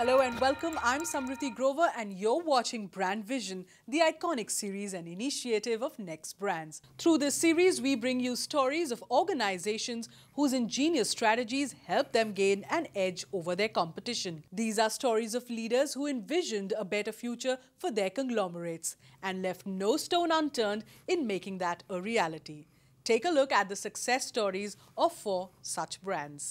Hello and welcome. I'm Samruti Grover and you're watching Brand Vision, the iconic series and initiative of Next Brands. Through this series, we bring you stories of organizations whose ingenious strategies help them gain an edge over their competition. These are stories of leaders who envisioned a better future for their conglomerates and left no stone unturned in making that a reality. Take a look at the success stories of 4 such brands.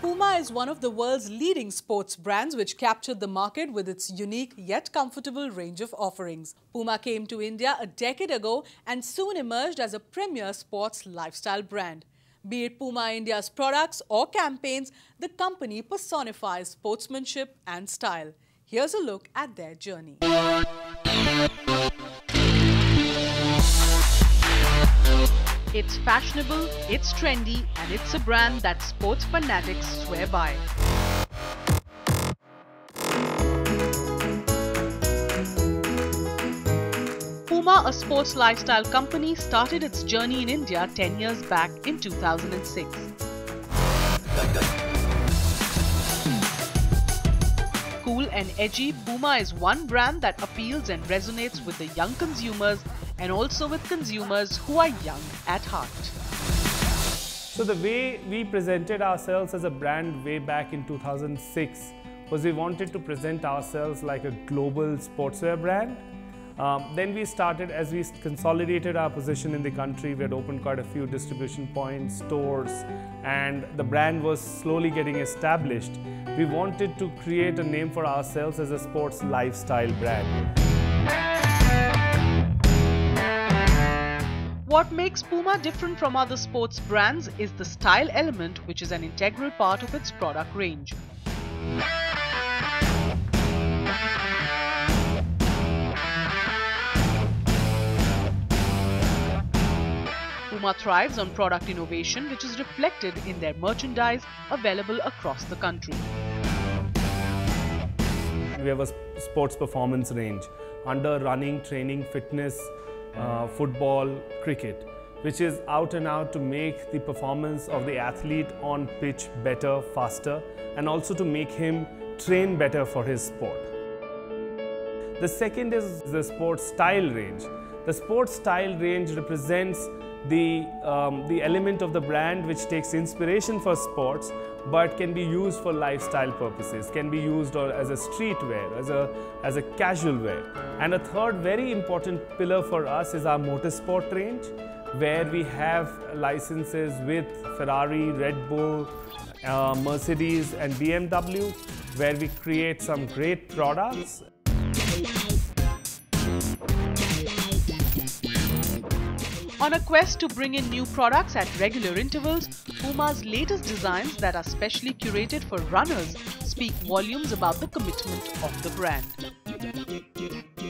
Puma is one of the world's leading sports brands which captured the market with its unique yet comfortable range of offerings. Puma came to India a decade ago and soon emerged as a premier sports lifestyle brand. Be it Puma India's products or campaigns, the company personifies sportsmanship and style. Here's a look at their journey. It's fashionable, it's trendy, and it's a brand that sports fanatics swear by. Puma, a sports lifestyle company, started its journey in India 10 years back in 2006. Cool and edgy, Puma is one brand that appeals and resonates with the young consumers and also with consumers who are young at heart. So the way we presented ourselves as a brand way back in 2006 was we wanted to present ourselves like a global sportswear brand. Then we started, as we consolidated our position in the country, we had opened quite a few distribution points, stores, and the brand was slowly getting established. We wanted to create a name for ourselves as a sports lifestyle brand. What makes Puma different from other sports brands is the style element, which is an integral part of its product range. Puma thrives on product innovation, which is reflected in their merchandise available across the country. We have a sports performance range under running, training, fitness, football, cricket, which is out and out to make the performance of the athlete on pitch better, faster, and also to make him train better for his sport. The second is the sports style range. The sports style range represents the element of the brand which takes inspiration for sports but can be used for lifestyle purposes, can be used as a streetwear, as a casual wear. And a third very important pillar for us is our motorsport range, where we have licenses with Ferrari, Red Bull, Mercedes and BMW, where we create some great products. On a quest to bring in new products at regular intervals, Puma's latest designs that are specially curated for runners speak volumes about the commitment of the brand.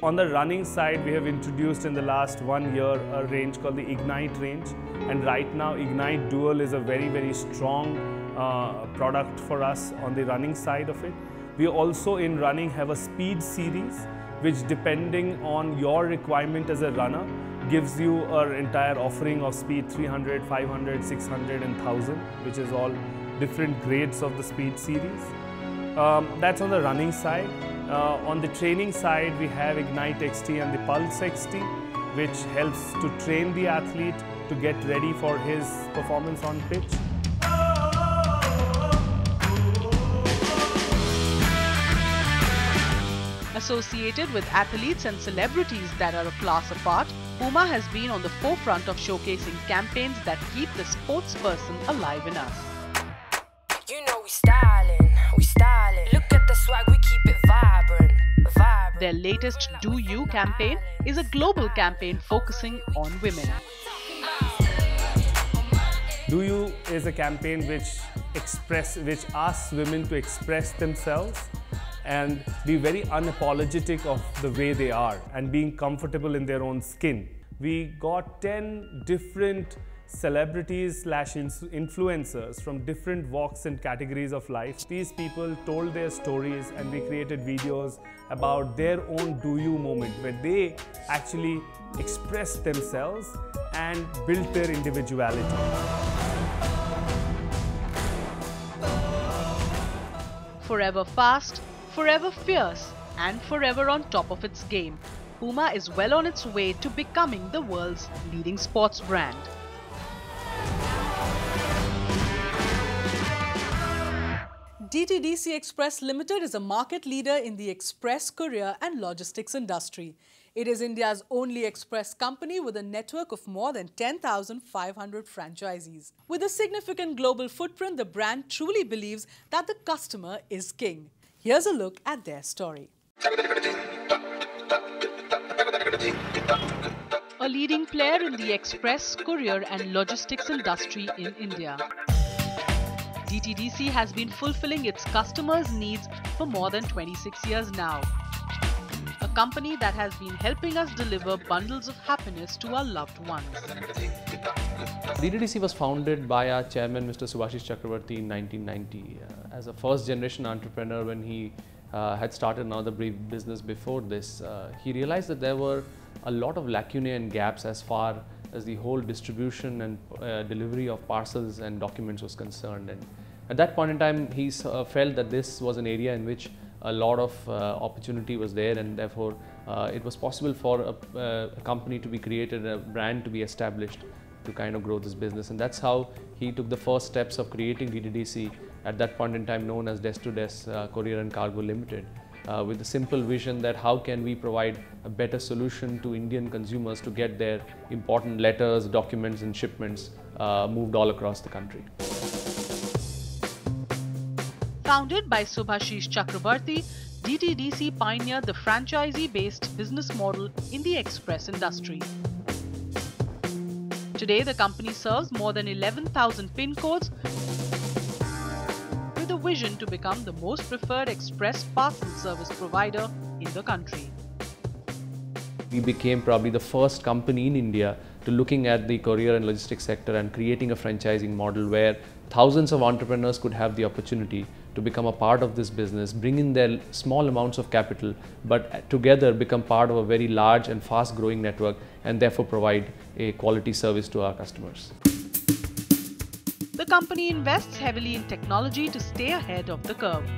On the running side, we have introduced in the last 1 year a range called the Ignite range, and right now Ignite Dual is a very strong product for us on the running side of it. We also in running have a speed series, which depending on your requirement as a runner gives you our entire offering of speed 300, 500, 600 and 1000, which is all different grades of the speed series. That's on the running side. On the training side, we have Ignite XT and the Pulse XT, which helps to train the athlete to get ready for his performance on pitch. Associated with athletes and celebrities that are a class apart, Puma has been on the forefront of showcasing campaigns that keep the sports person alive in us. You know we stylin'. Look at the swag, we keep it vibrant. Their latest Do You campaign is a global campaign focusing on women. Do You is a campaign which asks women to express themselves and be very unapologetic of the way they are and being comfortable in their own skin. We got 10 different celebrities slash influencers from different walks and categories of life. These people told their stories and we created videos about their own do you moment where they actually expressed themselves and built their individuality. Forever fast, forever fierce, and forever on top of its game, Puma is well on its way to becoming the world's leading sports brand. DTDC Express Limited is a market leader in the express courier and logistics industry. It is India's only express company with a network of more than 10,500 franchisees. With a significant global footprint, the brand truly believes that the customer is king. Here's a look at their story. A leading player in the express, courier and logistics industry in India, DTDC has been fulfilling its customers' needs for more than 26 years now. A company that has been helping us deliver bundles of happiness to our loved ones. DTDC was founded by our chairman, Mr. Subhashish Chakrabarty, in 1990. As a first-generation entrepreneur, when he had started another brief business before this, he realized that there were a lot of lacunae and gaps as far as the whole distribution and delivery of parcels and documents was concerned. And at that point in time, he felt that this was an area in which a lot of opportunity was there, and therefore it was possible for a company to be created, a brand to be established to kind of grow this business. And that's how he took the first steps of creating DTDC, at that point in time known as Desk-to-Desk Courier and Cargo Limited, with the simple vision that how can we provide a better solution to Indian consumers to get their important letters, documents and shipments moved all across the country. Founded by Subhashish Chakrabarty, DTDC pioneered the franchisee-based business model in the express industry. Today, the company serves more than 11,000 PIN codes with a vision to become the most preferred express parcel service provider in the country. We became probably the first company in India to looking at the courier and logistics sector and creating a franchising model where thousands of entrepreneurs could have the opportunity to become a part of this business, bring in their small amounts of capital, but together become part of a very large and fast growing network and therefore provide a quality service to our customers. The company invests heavily in technology to stay ahead of the curve.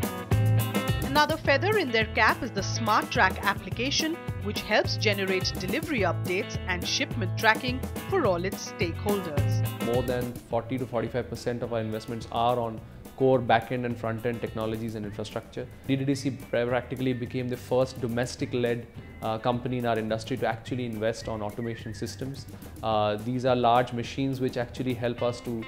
Another feather in their cap is the Smart Track application, which helps generate delivery updates and shipment tracking for all its stakeholders. More than 40 to 45% of our investments are on core back-end and front-end technologies and infrastructure. DTDC practically became the first domestic-led company in our industry to actually invest on automation systems. These are large machines which actually help us to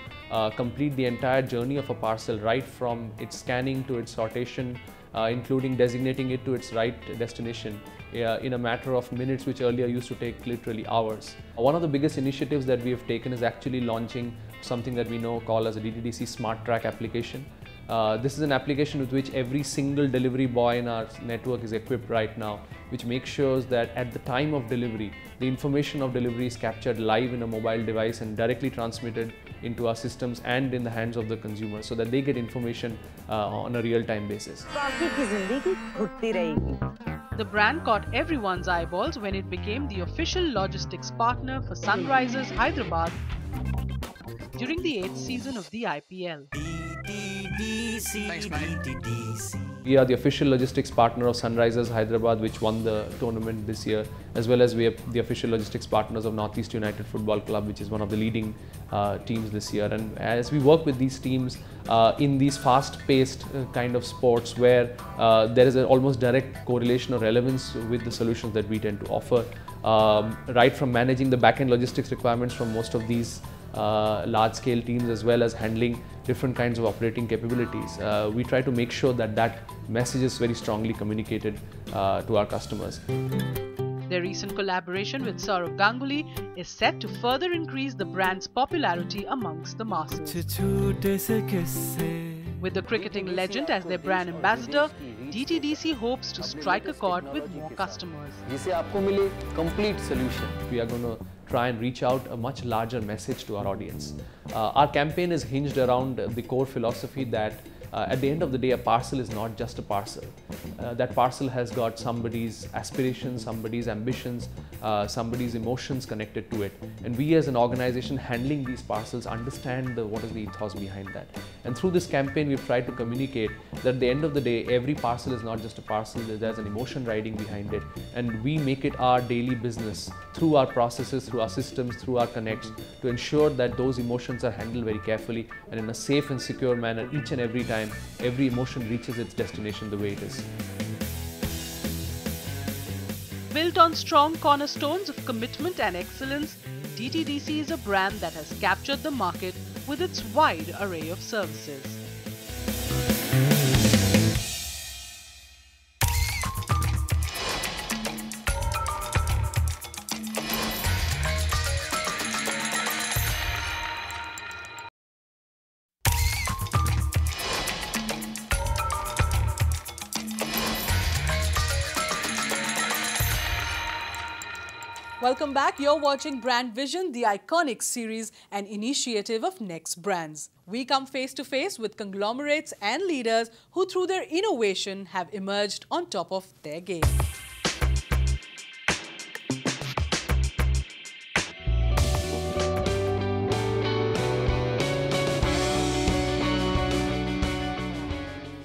complete the entire journey of a parcel, right from its scanning to its sortation, including designating it to its right destination in a matter of minutes, which earlier used to take literally hours. One of the biggest initiatives that we have taken is actually launching something that we call as a DTDC Smart Track application. This is an application with which every single delivery boy in our network is equipped right now, which makes sure that at the time of delivery, the information of delivery is captured live in a mobile device and directly transmitted into our systems and in the hands of the consumer so that they get information on a real-time basis. The brand caught everyone's eyeballs when it became the official logistics partner for Sunrisers Hyderabad during the 8th season of the IPL. Thanks, mate. We are the official logistics partner of Sunrisers Hyderabad, which won the tournament this year, as well as we are the official logistics partners of Northeast United Football Club, which is one of the leading teams this year. And as we work with these teams in these fast-paced kind of sports where there is an almost direct correlation or relevance with the solutions that we tend to offer, right from managing the back-end logistics requirements from most of these large-scale teams, as well as handling different kinds of operating capabilities. We try to make sure that that message is very strongly communicated to our customers. Their recent collaboration with Sourav Ganguly is set to further increase the brand's popularity amongst the masses. With the cricketing legend as their brand ambassador, DTDC hopes to strike a chord with more customers. जिसे आपको मिले complete solution. We are going to try and reach out a much larger message to our audience. Our campaign is hinged around the core philosophy that at the end of the day, a parcel is not just a parcel. That parcel has got somebody's aspirations, somebody's ambitions, somebody's emotions connected to it. And we as an organization handling these parcels understand what is the ethos behind that. And through this campaign, we've tried to communicate that at the end of the day, every parcel is not just a parcel, there's an emotion riding behind it. And we make it our daily business through our processes, through our systems, through our connects to ensure that those emotions are handled very carefully and in a safe and secure manner each and every time. Every emotion reaches its destination the way it is. Built on strong cornerstones of commitment and excellence, DTDC is a brand that has captured the market with its wide array of services. Welcome back. You're watching Brand Vision, the iconic series and initiative of Next Brands. We come face to face with conglomerates and leaders who through their innovation have emerged on top of their game.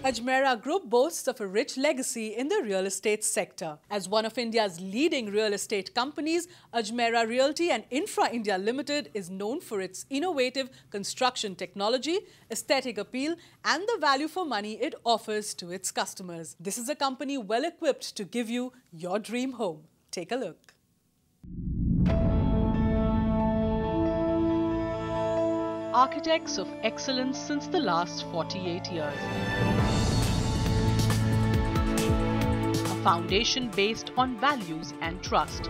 Ajmera Group boasts of a rich legacy in the real estate sector. As one of India's leading real estate companies, Ajmera Realty and Infra India Limited is known for its innovative construction technology, aesthetic appeal, and the value for money it offers to its customers. This is a company well equipped to give you your dream home. Take a look. Architects of excellence since the last 48 years. A foundation based on values and trust.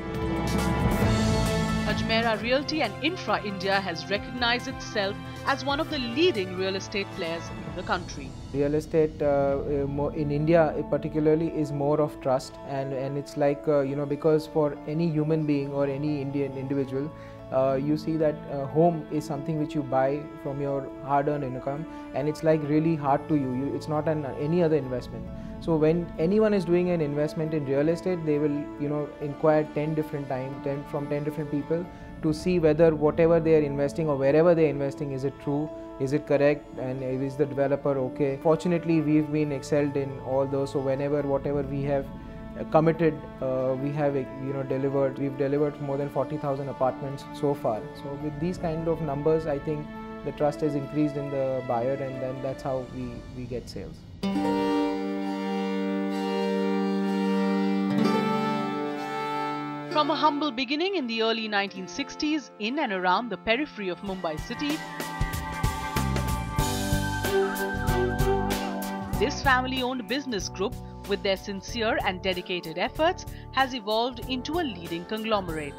Ajmera Realty and Infra India has recognized itself as one of the leading real estate players in the country. Real estate in India particularly is more of trust, and it's like, because for any human being or any Indian individual, you see that home is something which you buy from your hard-earned income, and it's like really hard to you. It's not any other investment. So when anyone is doing an investment in real estate, they will inquire 10 different times from 10 different people to see whether whatever they are investing or wherever they are investing, is it true, is it correct, and is the developer okay. Fortunately, we've been excelled in all those. So whatever we have committed, we have delivered. We've delivered more than 40,000 apartments so far. So with these kind of numbers, I think the trust has increased in the buyer, and then that's how we get sales. From a humble beginning in the early 1960s in and around the periphery of Mumbai city, this family-owned business group, with their sincere and dedicated efforts, has evolved into a leading conglomerate.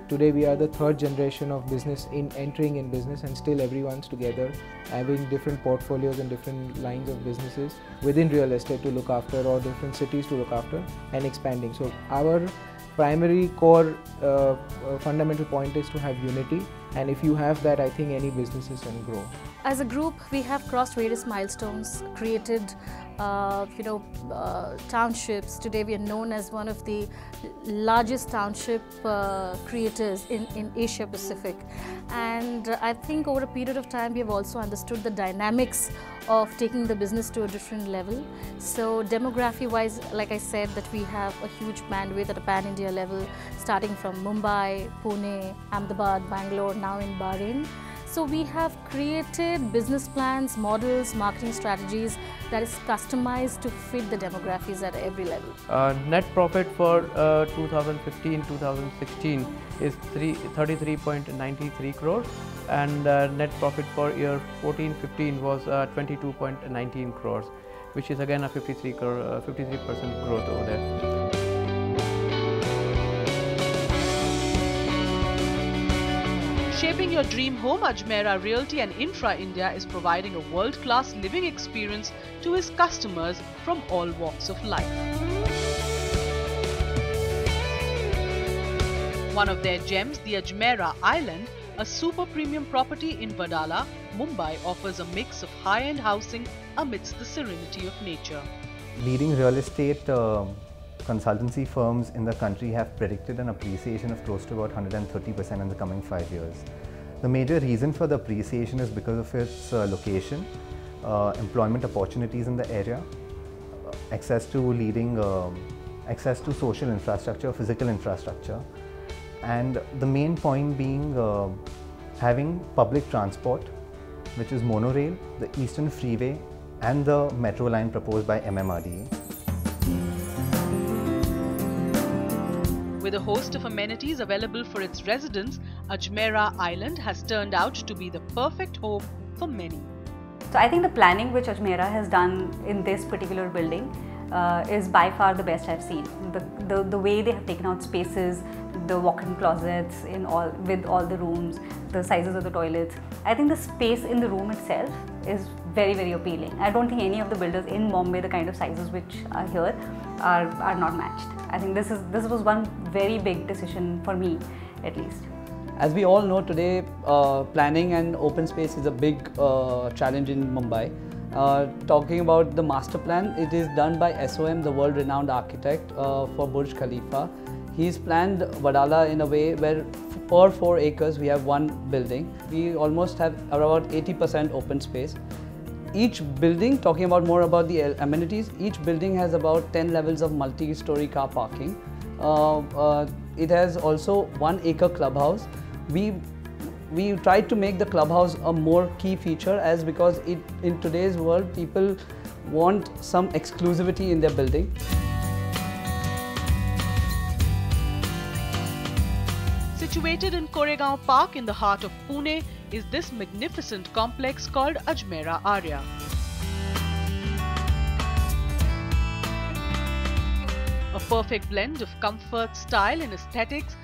Today we are the third generation of business entering in business, and still everyone's together, having different portfolios and different lines of businesses within real estate to look after, or different cities to look after, and expanding. So our primary core fundamental point is to have unity, and if you have that, I think any businesses can grow. As a group, we have crossed various milestones, created townships. Today we are known as one of the largest township creators in Asia Pacific, and I think over a period of time we have also understood the dynamics of taking the business to a different level. So demography wise, like I said, that we have a huge bandwidth at a pan-India level, starting from Mumbai, Pune, Ahmedabad, Bangalore, now in Bahrain. So we have created business plans, models, marketing strategies that is customized to fit the demographics at every level. Net profit for 2015-2016 is 33.93 crores, and net profit for year 14-15 was 22.19 crores, which is again a 53% growth over there. Shaping your dream home, Ajmera Realty and Infra India is providing a world-class living experience to its customers from all walks of life. One of their gems, the Ajmera Island, a super premium property in Wadala, Mumbai, offers a mix of high-end housing amidst the serenity of nature. Leading real estate consultancy firms in the country have predicted an appreciation of close to about 130% in the coming 5 years. The major reason for the appreciation is because of its location, employment opportunities in the area, access to social infrastructure, physical infrastructure, and the main point being having public transport, which is monorail, the Eastern Freeway and the metro line proposed by MMRDA. With a host of amenities available for its residents, Ajmera Island has turned out to be the perfect home for many. So I think the planning which Ajmera has done in this particular building is by far the best I've seen. The way they have taken out spaces, the walk-in closets with all the rooms, the sizes of the toilets. I think the space in the room itself is very, very appealing. I don't think any of the builders in Bombay, the kind of sizes which are here, are not matched. I think this was one very big decision for me, at least. As we all know today, planning and open space is a big challenge in Mumbai. Talking about the master plan, it is done by SOM, the world-renowned architect for Burj Khalifa. He's planned Wadala in a way where per 4 acres we have one building. We almost have around 80% open space. Each building, talking about more about the amenities, each building has about 10 levels of multi-story car parking. It has also 1 acre clubhouse. We tried to make the clubhouse a more key feature because in today's world people want some exclusivity in their building. Situated in Koregaon Park in the heart of Pune is this magnificent complex called Ajmera Arya. A perfect blend of comfort, style and aesthetics,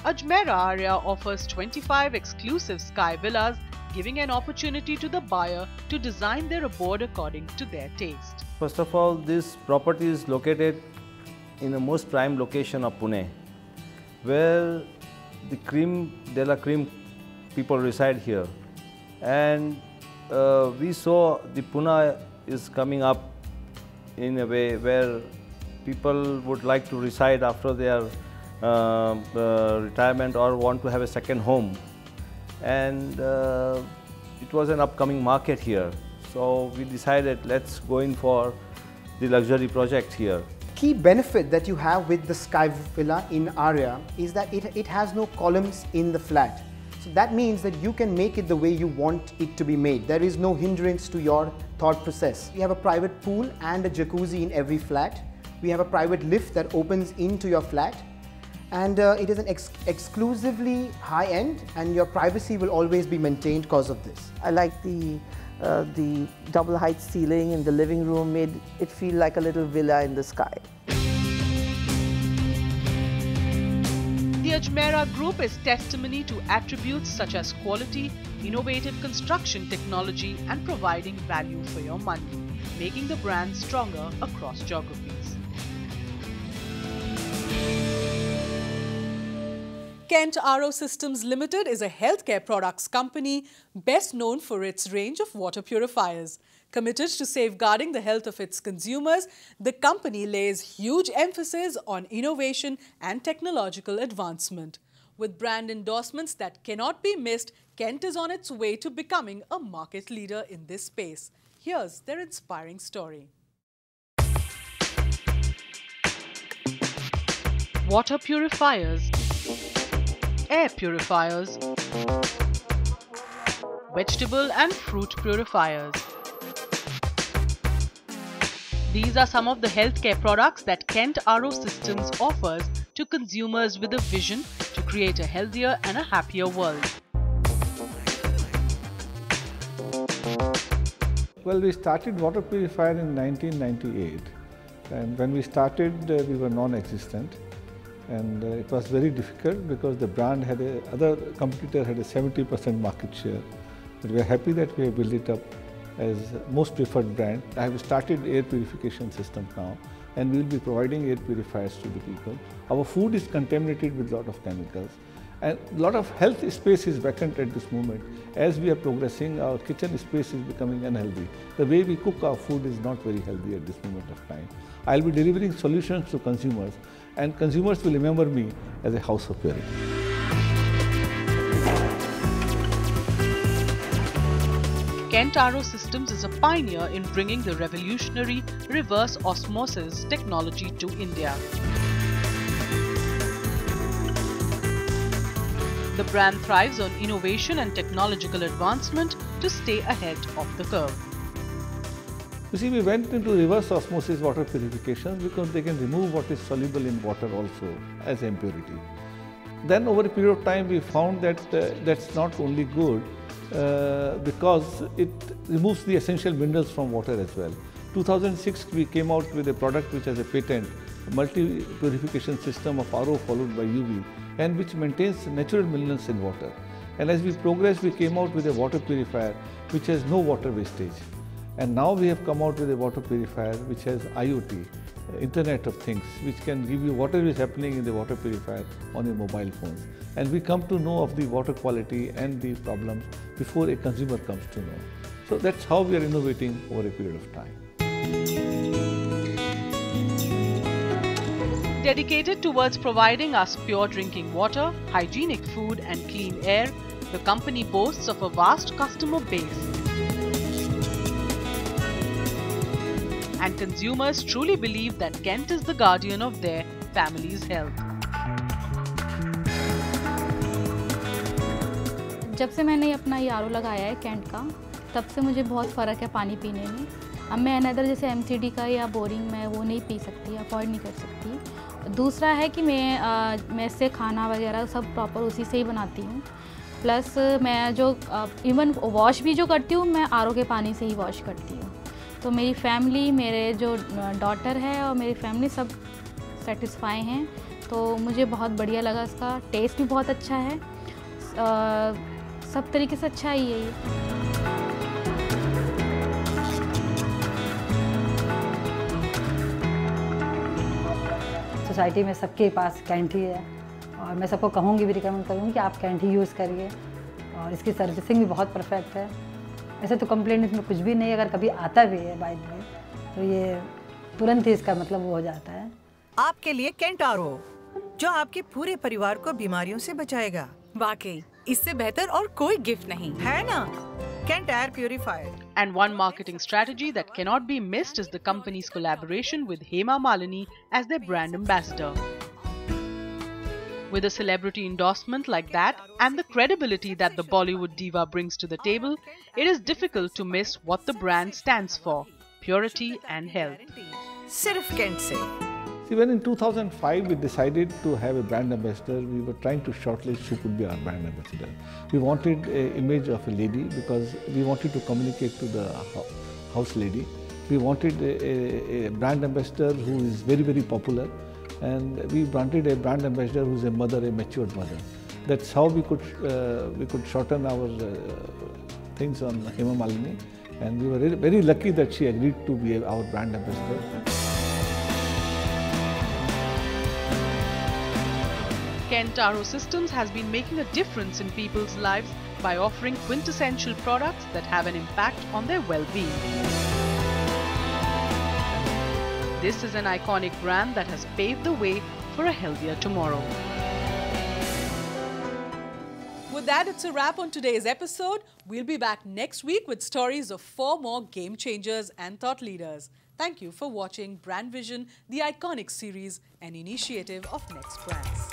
Ajmera Arya offers 25 exclusive sky villas, giving an opportunity to the buyer to design their abode according to their taste. First of all, this property is located in the most prime location of Pune, where the cream de la cream people reside here. And we saw the Pune is coming up in a way where people would like to reside after their retirement or want to have a second home. And it was an upcoming market here. So we decided, let's go in for the luxury project here. Key benefit that you have with the Sky Villa in Arya is that it has no columns in the flat. So that means that you can make it the way you want it to be made. There is no hindrance to your thought process. We have a private pool and a jacuzzi in every flat. We have a private lift that opens into your flat. And it is an exclusively high-end, and your privacy will always be maintained because of this. I like the double height ceiling in the living room, made it feel like a little villa in the sky. The Ajmera Group is testimony to attributes such as quality, innovative construction technology and providing value for your money, making the brand stronger across geographies. Kent RO Systems Limited is a healthcare products company best known for its range of water purifiers. Committed to safeguarding the health of its consumers, the company lays huge emphasis on innovation and technological advancement. With brand endorsements that cannot be missed, Kent is on its way to becoming a market leader in this space. Here's their inspiring story. Water purifiers, air purifiers, vegetable and fruit purifiers. These are some of the healthcare products that Kent RO Systems offers to consumers with a vision to create a healthier and a happier world. Well, we started water purifier in 1998, and when we started we were non-existent, And it was very difficult because the brand had other competitor had a 70% market share. But we are happy that we have built it up as most preferred brand. I have started air purification system now, and we will be providing air purifiers to the people. Our food is contaminated with a lot of chemicals, and a lot of health space is vacant at this moment. As we are progressing, our kitchen space is becoming unhealthy. The way we cook our food is not very healthy at this moment of time. I will be delivering solutions to consumers, and consumers will remember me as a house of purity. Kent RO Systems is a pioneer in bringing the revolutionary reverse osmosis technology to India. The brand thrives on innovation and technological advancement to stay ahead of the curve. You see, we went into reverse osmosis water purification because they can remove what is soluble in water also as impurity. Then over a period of time we found that that's not only good because it removes the essential minerals from water as well. 2006 we came out with a product which has a patent, a multi-purification system of RO followed by UV, and which maintains natural minerals in water. And as we progressed, we came out with a water purifier which has no water wastage. And now we have come out with a water purifier which has IoT, Internet of Things, which can give you whatever is happening in the water purifier on your mobile phones. And we come to know of the water quality and the problems before a consumer comes to know. So that's how we are innovating over a period of time. Dedicated towards providing us pure drinking water, hygienic food and clean air, the company boasts of a vast customer base. And consumers truly believe that Kent is the guardian of their family's health. जब से मैंने अपना ये RO लगाया है cantt का, तब से मुझे बहुत फ़र्क है पानी पीने में। अब मैं अनदर जैसे एमसीडी का या बोरिंग में वो नहीं पी सकती, अफोर्ड नहीं कर सकती। दूसरा है कि मैं इससे खाना वगैरह सब प्रॉपर उसी से ही बनाती हूँ। प्लस मैं जो इवन वॉश भी जो करती हूँ, मैं आरओ के पानी से ही वॉश करती हूँ। तो मेरी फैमिली, मेरे जो डॉटर है और मेरी फैमिली सब सेटिस्फाई हैं। तो मुझे बहुत बढ़िया लगा, इसका टेस्ट भी बहुत अच्छा है, सब तरीके से अच्छा ही है ये। सोसाइटी में सबके पास कैंट ही है और मैं सबको कहूँगी भी, रिकमेंड करूँगी कि आप कैंट ही यूज़ करिए और इसकी सर्विसिंग भी बहुत परफेक्ट है। ऐसे तो कंप्लेंट इसमें कुछ भी नहीं, अगर कभी आता भी है बाय द वे तो ये तुरंत ही इसका मतलब वो हो जाता है। आपके लिए कैंट आरओ, जो आपके पूरे परिवार को बीमारियों से बचाएगा। वाकई इससे बेहतर और कोई गिफ्ट नहीं है ना? Kent Air Purifier. And one marketing strategy that cannot be missed is the company's collaboration with Hema Malini as their brand ambassador. With a celebrity endorsement like that and the credibility that the Bollywood diva brings to the table, it is difficult to miss what the brand stands for: purity and health. Sirf Kent se. See, when in 2005 we decided to have a brand ambassador, we were trying to shortlist who could be our brand ambassador. We wanted an image of a lady because we wanted to communicate to the house lady. We wanted a brand ambassador who is very, very popular, and we wanted a brand ambassador who is a mother, a matured mother. That's how we could shorten our things on Hema Malini, and we were very lucky that she agreed to be our brand ambassador. Kent RO Systems has been making a difference in people's lives by offering quintessential products that have an impact on their well-being. This is an iconic brand that has paved the way for a healthier tomorrow. With that, it's a wrap on today's episode. We'll be back next week with stories of 4 more game changers and thought leaders. Thank you for watching Brand Vision, the iconic series, an initiative of Next Brands.